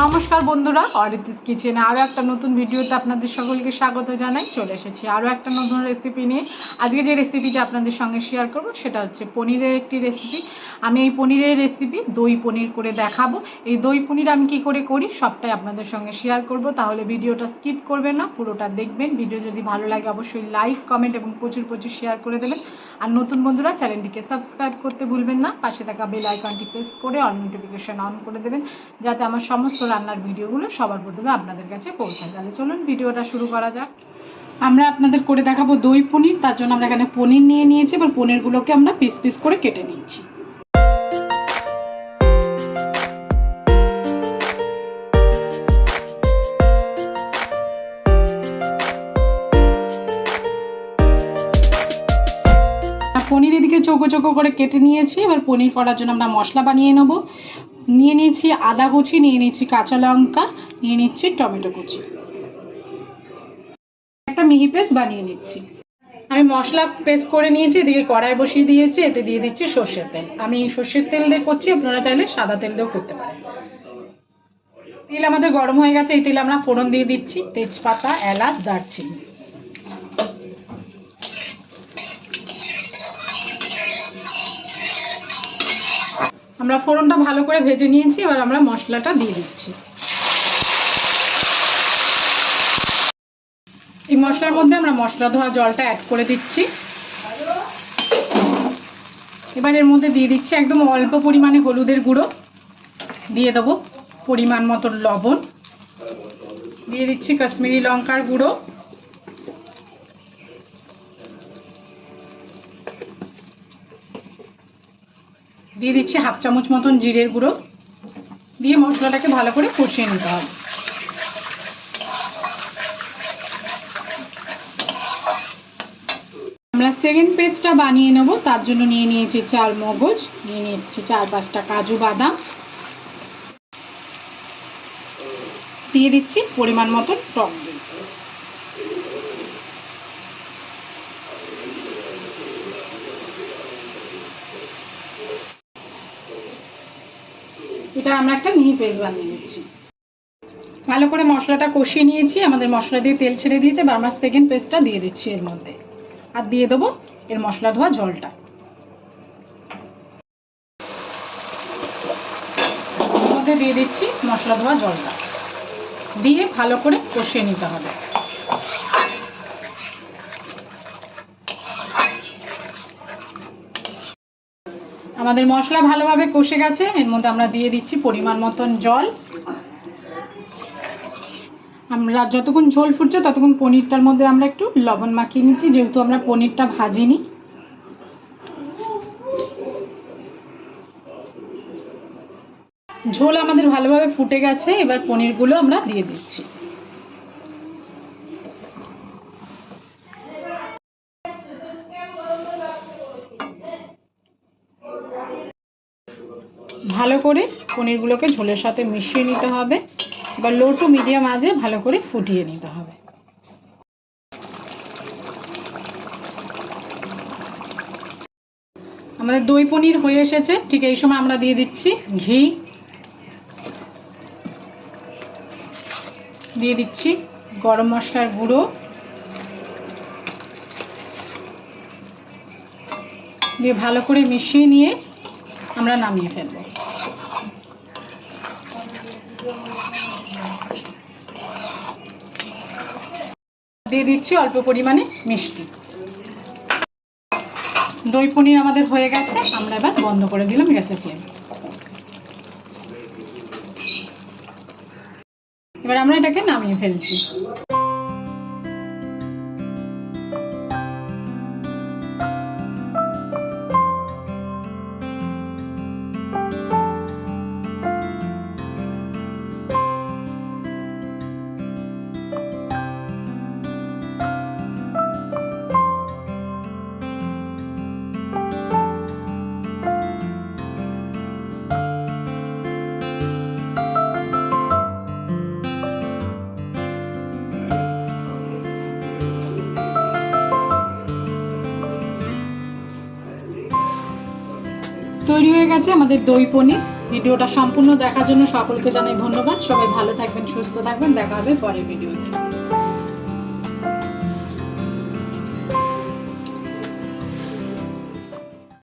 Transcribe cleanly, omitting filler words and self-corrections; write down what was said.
নমস্কার বন্ধুরা, আরিত্রিস কিচেনে আরও একটা নতুন ভিডিওতে আপনাদের সকলকে স্বাগত জানাই। চলে এসেছি আরও একটা নতুন রেসিপি নিয়ে। আজকে যে রেসিপিটা আপনাদের সঙ্গে শেয়ার করব সেটা হচ্ছে পনিরের একটি রেসিপি। আমি এই পনিরের রেসিপি দই পনির করে দেখাবো। এই দই পনির আমি কি করে করি সবটাই আপনাদের সঙ্গে শেয়ার করব, তাহলে ভিডিওটা স্কিপ করবেন না, পুরোটা দেখবেন। ভিডিও যদি ভালো লাগে অবশ্যই লাইক, কমেন্ট এবং প্রচুর শেয়ার করে দেবেন। আর নতুন বন্ধুরা চ্যানেলটিকে সাবস্ক্রাইব করতে ভুলবেন না, পাশে থাকা বেল আইকনটি প্রেস করে অল নোটিফিকেশন অন করে দেবেন, যাতে আমার সমস্ত রান্নার ভিডিওগুলো সবার প্রথমে আপনাদের কাছে পৌঁছায়। তাহলে চলুন ভিডিওটা শুরু করা যাক। আমরা আপনাদের করে দেখাবো দই পনির। তার জন্য আমরা এখানে পনির নিয়ে নিয়েছি। এবার পনিরগুলোকে আমরা পিস পিস করে কেটে নিচ্ছি। পনির এদিকে চৌকো চৌকো করে কেটে নিয়েছি। এবার পনির করার জন্য আমরা মশলা বানিয়ে নেব। নিয়ে নিয়েছি আদা কুচি, নিয়ে নিচ্ছি কাঁচা লঙ্কা, নিয়ে নিচ্ছি টমেটো কুচি, একটা মিহি পেস্ট বানিয়ে নিচ্ছি। আমি মশলা পেস্ট করে নিয়েছি। এদিকে কড়াই বসিয়ে দিয়েছি, এতে দিয়ে দিচ্ছি সর্ষের তেল। আমি সর্ষের তেল দিয়ে করছি, আপনারা চাইলে সাদা তেল দিয়েও করতে পারেন। তেল আমাদের গরম হয়ে গেছে। এই তেলে আমরা ফোড়ন দিয়ে দিচ্ছি তেজপাতা, এলাচ, দারচিনি। আমরা ফোড়নটা ভালো করে ভেজে নিয়েছি। এবার আমরা মশলাটা দিয়ে দিচ্ছি। এই মশলার মধ্যে আমরা মশলা ধোয়া জলটা অ্যাড করে দিচ্ছি। এবার এর মধ্যে দিয়ে দিচ্ছি একদম অল্প পরিমাণে হলুদের গুঁড়ো, দিয়ে দেবো পরিমাণ মতো লবণ, দিয়ে দিচ্ছি কাশ্মীরি লঙ্কার গুঁড়ো, দিয়ে দিচ্ছি হাফ চামচ মতন জিরের গুঁড়ো, দিয়ে মশলাটাকে ভালো করে কষিয়ে নিতে হবে। আমরা সেকেন্ড পেস্টটা বানিয়ে নেব। তার জন্য নিয়ে নিয়েছি চাল মগজ, নিয়ে নিচ্ছি 4-5টা কাজু বাদাম, দিয়ে দিচ্ছি পরিমাণ মতন টক দই। এটা আমরা একটা মিহি পেস্ট বানিয়ে নিচ্ছি। ভালো করে মশলাটা কষিয়ে নিয়েছি। আমাদের মশলা দিয়ে তেল ছেড়ে দিয়েছে। এবার আমরা সেকেন্ড পেস্টটা দিয়ে দিচ্ছি এর মধ্যে, আর দিয়ে দেবো এর মশলা ধোয়া জলটা। এর মধ্যে দিয়ে দিচ্ছি মশলা ধোয়া জলটা, দিয়ে ভালো করে কষিয়ে নিতে হবে। আমাদের মশলা ভালোভাবে কষে গেছে। এর মধ্যে আমরা দিয়ে দিচ্ছি পরিমাণ মতন জল। আমরা যতক্ষণ ঝোল ফুটছে ততক্ষণ পনিরটার মধ্যে আমরা একটু লবণ মাখিয়ে নিচ্ছি, যেহেতু আমরা পনিরটা ভাজিনি। ঝোল আমাদের ভালোভাবে ফুটে গেছে। এবার পনিরগুলো আমরা দিয়ে দিচ্ছি। ভালো করে পনিরগুলোকে ঝোলের সাথে মিশিয়ে নিতে হবে। এবার লো টু মিডিয়াম আঁচে ভালো করে ফুটিয়ে নিতে হবে। আমাদের দই পনির হয়ে এসেছে। ঠিক এই সময় আমরা দিয়ে দিচ্ছি ঘি, দিয়ে দিচ্ছি গরম মশলার গুঁড়ো, দিয়ে ভালো করে মিশিয়ে নিয়ে আমরা নামিয়ে ফেলবো। দিয়ে দিচ্ছি অল্প পরিমাণে মিষ্টি। দই পনির আমাদের হয়ে গেছে। আমরা এবার বন্ধ করে দিলাম গ্যাসের ফ্লেম। এবার আমরা এটাকে নামিয়ে ফেলছি। তৈরি হয়ে গেছে আমাদের দই পনির। ভিডিওটা সম্পূর্ণ দেখার জন্য সকলকে জানাই ধন্যবাদ। সবাই ভালো থাকবেন, সুস্থ থাকবেন, দেখা হবে পরের ভিডিওতে।